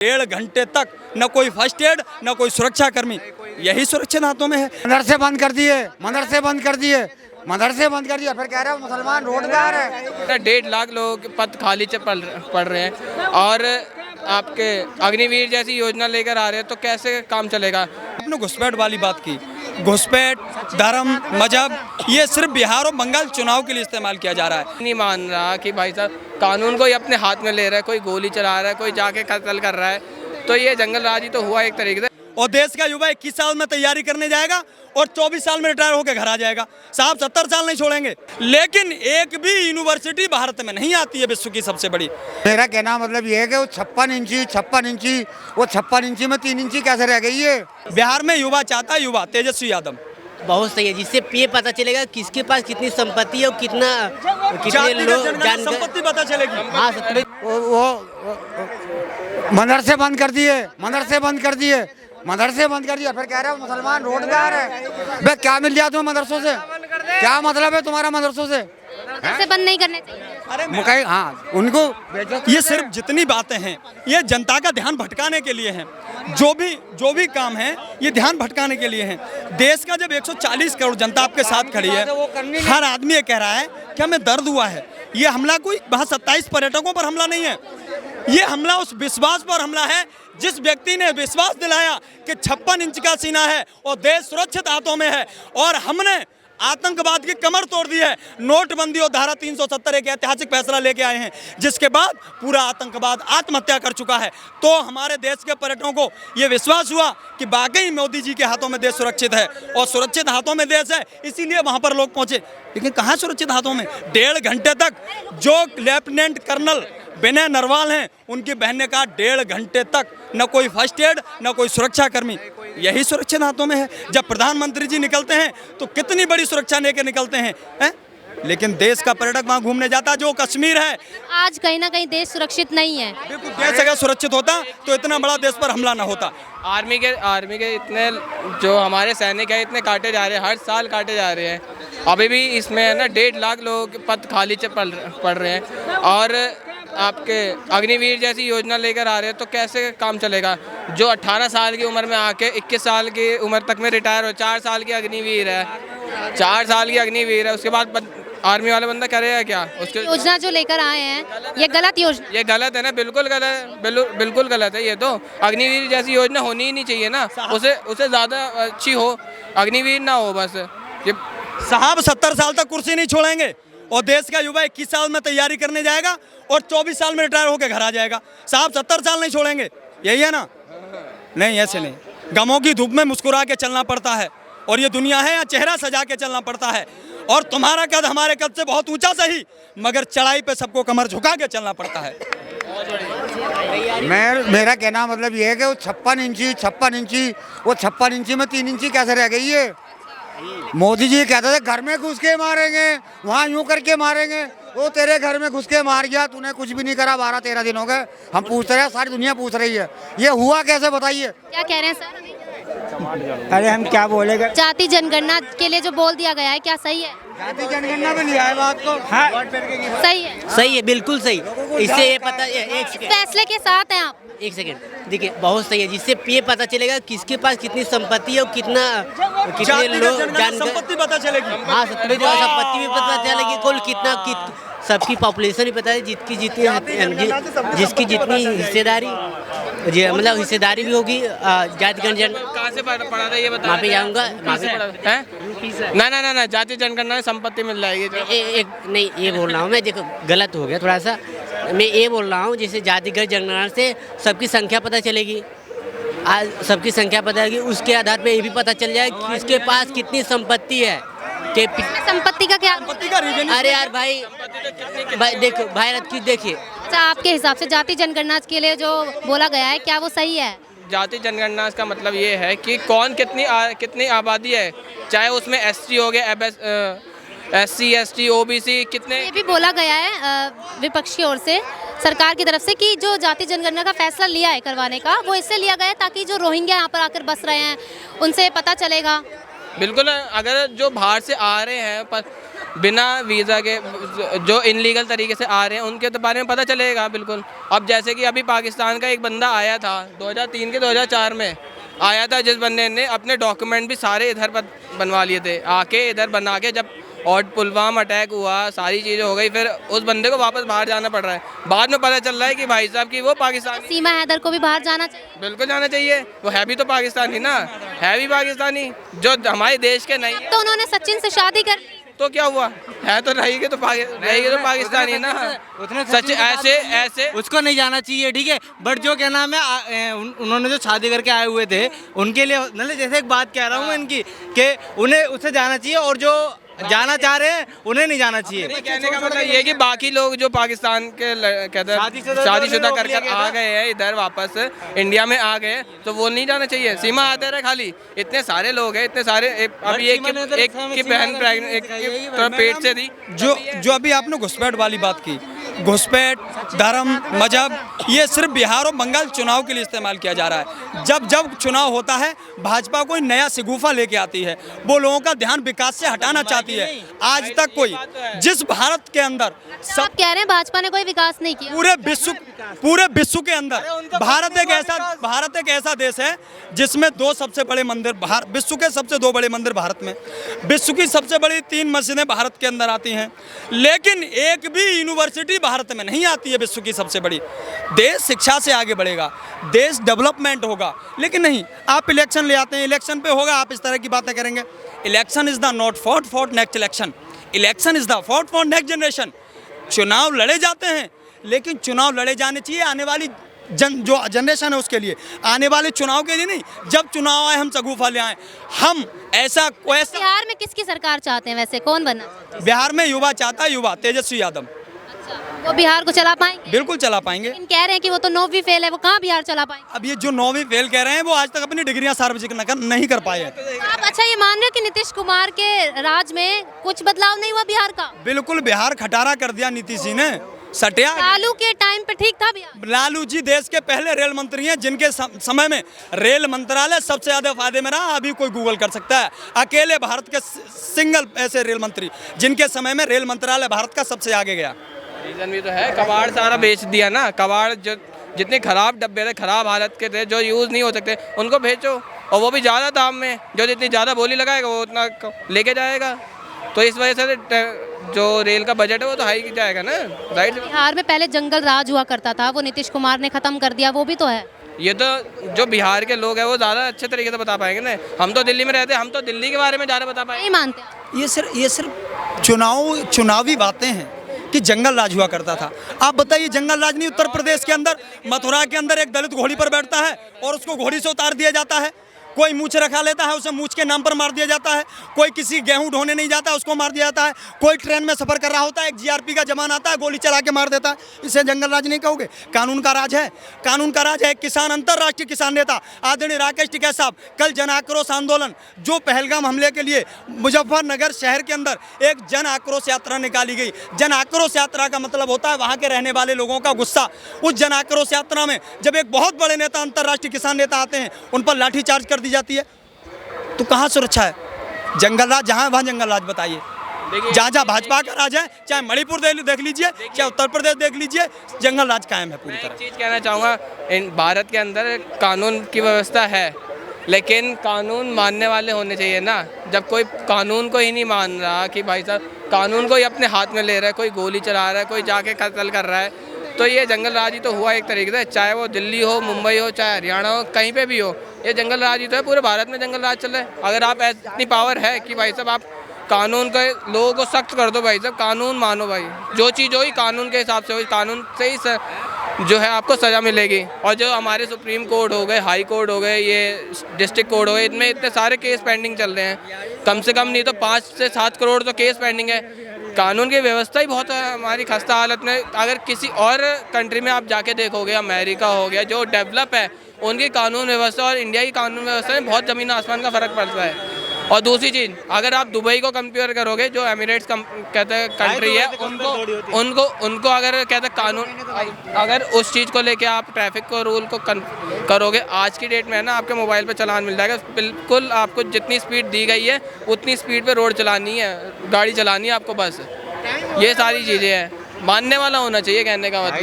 डेढ़ घंटे तक न कोई फर्स्ट एड न कोई सुरक्षा कर्मी, यही सुरक्षित हाथों में है। मदरसे बंद कर दिए, मदरसे बंद कर दिए, मदरसे बंद कर दिया, फिर कह रहे हो मुसलमान रोजगार है। 1.5 लाख लोगों के पद खाली पड़ रहे हैं और आपके अग्निवीर जैसी योजना लेकर आ रहे हैं, तो कैसे काम चलेगा। आपने घुसपैठ वाली बात की, घुसपैठ, धर्म, मजहब, ये सिर्फ बिहार और बंगाल चुनाव के लिए इस्तेमाल किया जा रहा है। नहीं मान रहा कि भाई साहब कानून को ही अपने हाथ में ले रहा है, कोई गोली चला रहा है, कोई जाके कत्ल कर रहा है, तो ये जंगल राज ही तो हुआ एक तरीके से। और देश का युवा 21 साल में तैयारी करने जाएगा और 24 साल में रिटायर होकर घर आ जाएगा। साहब 70 साल नहीं छोड़ेंगे, लेकिन एक भी यूनिवर्सिटी भारत में नहीं आती है विश्व की सबसे बड़ी। मेरा कहना मतलब ये है कि वो 56 इंची वो 56 इंची में 3 इंची कैसे रह गई है। बिहार में युवा चाहता है, युवा तेजस्वी यादव बहुत सही है, जिससे ये पता चलेगा किसके पास कितनी संपत्ति है और कितने लोग संपत्ति पता चलेगी। हाँ सत्य वो मदरसे बंद कर दिए, मदरसे बंद कर दिए, मदरसे बंद कर दिया, फिर कह रहे हो मुसलमान रोजगार है। बे क्या मिल जाते हो मदरसों से, क्या मतलब है तुम्हारा मदरसों से? से बंद नहीं करने चाहिए। मुकाई हाँ उनको ये सिर्फ जितनी बातें हैं ये जनता का ध्यान भटकाने के लिए हैं। जो भी काम है ये ध्यान भटकाने के लिए हैं। देश का जब 140 करोड़ जनता आपके साथ खड़ी है, हर आदमी ये कह रहा है कि हमें दर्द हुआ है। ये हमला कोई वहाँ 27 पर्यटकों पर हमला नहीं है, ये हमला उस विश्वास पर हमला है जिस व्यक्ति ने विश्वास दिलाया कि 56 इंच का सीना है और देश सुरक्षित हाथों में है, और हमने आतंकवाद की कमर तोड़ दी है। नोटबंदी और धारा 370 एक ऐतिहासिक फैसला लेके आए हैं, जिसके बाद पूरा आतंकवाद आत्महत्या कर चुका है। तो हमारे देश के पर्यटकों को ये विश्वास हुआ कि वाकई मोदी जी के हाथों में देश सुरक्षित है और सुरक्षित हाथों में देश है, इसीलिए वहां पर लोग पहुंचे। लेकिन कहाँ सुरक्षित हाथों में? 1.5 घंटे तक जो लेफ्टिनेंट कर्नल विनय नरवाल हैं, उनकी बहन ने कहा 1.5 घंटे तक न कोई फर्स्ट एड न कोई सुरक्षा कर्मी, यही सुरक्षित हाथों में है। जब प्रधानमंत्री जी निकलते हैं तो कितनी बड़ी सुरक्षा लेकर निकलते हैं, लेकिन देश का पर्यटक वहाँ घूमने जाता, जो कश्मीर है। आज कहीं ना कहीं देश सुरक्षित नहीं है। बिल्कुल, देश अगर सुरक्षित होता तो इतना बड़ा देश पर हमला न होता। आर्मी के इतने जो हमारे सैनिक हैं इतने काटे जा रहे हैं, हर साल काटे जा रहे हैं। अभी भी इसमें है ना 1.5 लाख लोगों के पद खाली पड़ रहे हैं और आपके अग्निवीर जैसी योजना लेकर आ रहे हैं, तो कैसे काम चलेगा। जो 18 साल की उम्र में आके 21 साल की उम्र तक में रिटायर हो, 4 साल की अग्निवीर है, 4 साल की अग्निवीर है, उसके बाद आर्मी वाला बंदा करेगा क्या? उसके योजना जो लेकर आए हैं ये गलत योजना, ये गलत है ना, बिल्कुल गलत, बिल्कुल गलत है। ये तो अग्निवीर जैसी योजना होनी ही नहीं चाहिए ना, उसे ज़्यादा अच्छी हो, अग्निवीर ना हो बस। ये साहब 70 साल तक कुर्सी नहीं छोड़ेंगे और देश का युवा 21 साल में तैयारी करने जाएगा और 24 साल में रिटायर होकर घर आ जाएगा। साहब 70 साल नहीं छोड़ेंगे, यही है ना? नहीं, ऐसे नहीं। गमों की धूप में मुस्कुरा के चलना पड़ता है, और ये दुनिया है या चेहरा सजा के चलना पड़ता है। और तुम्हारा कद हमारे कद से बहुत ऊंचा सही, मगर चढ़ाई पे सबको कमर झुका के चलना पड़ता है। मेरा कहना मतलब ये है कि वो 56 इंची वो 56 इंची में 3 इंची कैसे रह गई है। मोदी जी कहते थे घर में घुस के मारेंगे, वहाँ यूं करके मारेंगे, वो तेरे घर में घुस के मार गया, तूने कुछ भी नहीं करा। 12-13 दिन हो गए, हम पूछ रहे हैं, सारी दुनिया पूछ रही है, ये हुआ कैसे बताइए। क्या कह रहे हैं सर? अरे हम क्या बोलेगा, जाति जनगणना के लिए जो बोल दिया गया है क्या सही है? जाति जनगणना में लिया है बात को। हाँ सही है, सही है, बिल्कुल सही। इससे ये पता एक सेकंड, फैसले के साथ हैं आप? एक सेकंड देखिए, बहुत सही है, जिससे ये पता चलेगा किसके पास कितनी संपत्ति है और कितने लोग संपत्ति पता चलेगी। हाँ सत्य, संपत्ति भी पता चलेगी, कुल कितना सबकी पॉपुलेशन भी पता है, जिसकी जितनी हिस्सेदारी, मतलब हिस्सेदारी भी होगी। जाति जनगणना कहाँ से पढ़ा था ये बता? वहाँ पे जाऊँगा, ना जाति जनगणना में संपत्ति मिल जाएगी। नहीं ये बोल रहा हूँ मैं, देखो गलत हो गया थोड़ा सा, मैं ये बोल रहा हूँ जैसे जातिगत जनगणना से सबकी संख्या पता चलेगी। आज सबकी संख्या पता चलेगी, उसके आधार पे ये भी पता चल जाए कि किसके पास कितनी संपत्ति है। संपत्ति का क्या? अरे यार भाई देखो भारत की देखिए। अच्छा, आपके हिसाब से जाति जनगणना के लिए जो बोला गया है क्या वो सही है? जाति जनगणना का मतलब ये है कि कौन कितनी आबादी है, चाहे उसमें SC हो गया, SC ST OBC कितने। ये भी बोला गया है विपक्षी ओर से, सरकार की तरफ से, कि जो जाति जनगणना का फैसला लिया है करवाने का, वो इससे लिया गया है ताकि जो रोहिंग्या यहाँ पर आकर बस रहे हैं उनसे पता चलेगा। बिल्कुल। अगर जो बाहर से आ रहे हैं बिना वीज़ा के, जो इनलीगल तरीके से आ रहे हैं, उनके तो बारे में पता चलेगा बिल्कुल। अब जैसे कि अभी पाकिस्तान का एक बंदा आया था 2003 के 2004 में आया था, जिस बंदे ने अपने डॉक्यूमेंट भी सारे इधर बनवा लिए थे, आके इधर बना के, जब और पुलवामा अटैक हुआ, सारी चीज़ें हो गई, फिर उस बंदे को वापस बाहर जाना पड़ रहा है। बाद में पता चल रहा है कि भाई साहब की वो पाकिस्तानी। सीमा हैदर को भी बाहर जाना चाहिए। बिल्कुल जाना चाहिए, वो है भी तो पाकिस्तानी ना, है भी पाकिस्तानी, जो हमारे देश के नहीं है। तो उन्होंने सचिन से शादी कर ली, तो क्या हुआ, है तो रहेगी तो पाकिस्तानी ना। सच ऐसे उसको नहीं जाना चाहिए, ठीक है। बट जो क्या नाम है, उन्होंने जो शादी करके आए हुए थे उनके लिए, मतलब जैसे एक बात कह रहा हूँ इनकी, कि उन्हें उससे जाना चाहिए, और जो जाना चाह रहे हैं उन्हें नहीं जाना चाहिए। कहने का मतलब ये है कि बाकी लोग जो पाकिस्तान के कहते हैं शादीशुदा कर आ गए हैं इधर वापस इंडिया में आ गए, तो वो नहीं जाना चाहिए। सीमा आते रहे खाली, इतने सारे लोग हैं, इतने सारे। अभी एक की बहन प्रेग्नेंट पेट से थी। जो अभी आपने घुसपैठ वाली बात की, घुसपैठ, धर्म, मजहब, ये सिर्फ बिहार और बंगाल चुनाव के लिए इस्तेमाल किया जा रहा है। जब चुनाव होता है, भाजपा कोई नया शिगुफा लेके आती है, वो लोगों का ध्यान विकास से हटाना चाहती है। आज तक कोई, जिस भारत के अंदर सब कह रहे हैं भाजपा ने कोई विकास नहीं किया पूरे विश्व के अंदर, भारत एक ऐसा देश है जिसमें दो सबसे बड़े मंदिर, विश्व के सबसे दो बड़े मंदिर भारत में, विश्व की सबसे बड़ी 3 मस्जिदें भारत के अंदर आती हैं, लेकिन एक भी यूनिवर्सिटी भारत में नहीं आती है विश्व की सबसे बड़ी। देश शिक्षा से आगे बढ़ेगा, देश डेवलपमेंट होगा, लेकिन नहीं, आप इलेक्शन ले आते हैं, इलेक्शन पे होगा, आप इस तरह की बातें करेंगे। Election is the not fought for next election, election is the fought for next generation. चुनाव लड़े जाते हैं, लेकिन चुनाव लड़े जाने चाहिए आने वाली जो जनरेशन है उसके लिए, आने वाले चुनाव के लिए नहीं। जब चुनाव आए हम शगुफा ले आए, हम ऐसा। बिहार में किसकी सरकार चाहते हैं वैसे, कौन बनना? बिहार में युवा चाहता है, युवा तेजस्वी यादव। वो बिहार को चला पाएंगे? बिल्कुल चला पाएंगे। लेकिन कह रहे हैं कि वो तो 9वीं फेल है, वो कहाँ बिहार चला पाएंगे? अब ये जो 9वीं फेल कह रहे हैं, वो आज तक अपनी डिग्रियां सार्वजनिक नहीं कर पाए हैं। आप अच्छा ये मान रहे हो कि नीतीश कुमार के राज में कुछ बदलाव नहीं हुआ बिहार का? बिल्कुल, बिहार खटारा कर दिया नीतीश जी ने, सटिया। लालू के टाइम पे ठीक था बिहार? लालू जी देश के पहले रेल मंत्री हैं, जिनके समय में रेल मंत्रालय सबसे ज्यादा फायदे में रहा। अभी कोई गूगल कर सकता है, अकेले भारत के सिंगल ऐसे रेल मंत्री जिनके समय में रेल मंत्रालय भारत का सबसे आगे गया। रीजन भी तो है, कबाड़ सारा बेच दिया ना। कबाड़ जो जितने खराब डब्बे थे, खराब हालत के थे, जो यूज़ नहीं हो सकते, उनको बेचो, और वो भी ज़्यादा दाम में। जो जितनी ज़्यादा बोली लगाएगा वो उतना लेके जाएगा। तो इस वजह से जो रेल का बजट है वो तो हाई जाएगा ना, राइट। बिहार में पहले जंगल राज हुआ करता था, वो नीतीश कुमार ने खत्म कर दिया, वो भी तो है। ये तो जो बिहार के लोग हैं वो ज़्यादा अच्छे तरीके से बता पाएंगे ना। हम तो दिल्ली में रहते हैं, हम तो दिल्ली के बारे में ज़्यादा बता पाएंगे। नहीं मानते? ये सिर्फ चुनावी बातें हैं कि जंगल राज हुआ करता था। आप बताइए, जंगल राज नहीं, उत्तर प्रदेश के अंदर मथुरा के अंदर एक दलित घोड़ी पर बैठता है और उसको घोड़ी से उतार दिया जाता है। कोई मूछ रखा लेता है, उसे मूछ के नाम पर मार दिया जाता है। कोई किसी गेहूं ढोने नहीं जाता, उसको मार दिया जाता है। कोई ट्रेन में सफर कर रहा होता है, एक जीआरपी का जवान आता है, गोली चला के मार देता है। इसे जंगल राज नहीं कहोगे? कानून का राज है, कानून का राज है। किसान, अंतर्राष्ट्रीय किसान नेता आदरणीय राकेश टिकैत साहब, कल जन आक्रोश आंदोलन, जो पहलगाम हमले के लिए मुजफ्फरनगर शहर के अंदर एक जन आक्रोश यात्रा निकाली गई। जन आक्रोश यात्रा का मतलब होता है वहाँ के रहने वाले लोगों का गुस्सा। उस जन आक्रोश यात्रा में जब एक बहुत बड़े नेता, अंतर्राष्ट्रीय किसान नेता आते हैं, उन पर लाठीचार्ज कर दी जाती है, तो कहाँ सुरक्षा है? जंगल राज जहाँ है वहाँ जंगल राज बताइए। जहाँ जहाँ भाजपा का राज है, चाहे मणिपुर देख लीजिए, चाहे उत्तर प्रदेश देख लीजिए, जंगल राज कायम है पूरी तरह। एक चीज़ कहना चाहूँगा, भारत के अंदर कानून की व्यवस्था है, लेकिन कानून मानने वाले होने चाहिए ना। जब कोई कानून को ही नहीं मान रहा कि भाई साहब कानून को ही अपने हाथ में ले रहा है, कोई गोली चला रहा है, कोई जाके कत्ल कर रहा है, तो ये जंगल राज ही तो हुआ एक तरीके से। चाहे वो दिल्ली हो, मुंबई हो, चाहे हरियाणा हो, कहीं पे भी हो, ये जंगल राज ही तो है। पूरे भारत में जंगल राज चल रहा है। अगर आप इतनी पावर है कि भाई साहब आप कानून के लोगों को सख्त कर दो, भाई साहब कानून मानो, भाई जो चीज़ होगी कानून के हिसाब से होगी, कानून से ही जो है आपको सज़ा मिलेगी। और जो हमारे सुप्रीम कोर्ट हो गए, हाई कोर्ट हो गए, ये डिस्ट्रिक्ट कोर्ट हो गए, इनमें इतने सारे केस पेंडिंग चल रहे हैं। कम से कम नहीं तो 5 से 7 करोड़ तो केस पेंडिंग है। कानून की व्यवस्था ही बहुत है हमारी खस्ता हालत में। अगर किसी और कंट्री में आप जाके देखोगे, अमेरिका हो गया, जो डेवलप है, उनकी कानून व्यवस्था और इंडिया की कानून व्यवस्था में बहुत ज़मीन आसमान का फ़र्क पड़ता है। और दूसरी चीज़, अगर आप दुबई को कंपेयर करोगे, जो एमिरेट्स कहते हैं कंट्री है, उनको अगर कहते हैं कानून, अगर उस चीज़ को लेके आप ट्रैफिक को रूल को करोगे, आज की डेट में है ना, आपके मोबाइल पे चालान मिल जाएगा। बिल्कुल आपको जितनी स्पीड दी गई है उतनी स्पीड पे रोड चलानी है, गाड़ी चलानी है आपको, बस ये सारी चीज़ें हैं। मानने वाला होना चाहिए, कहने का मतलब।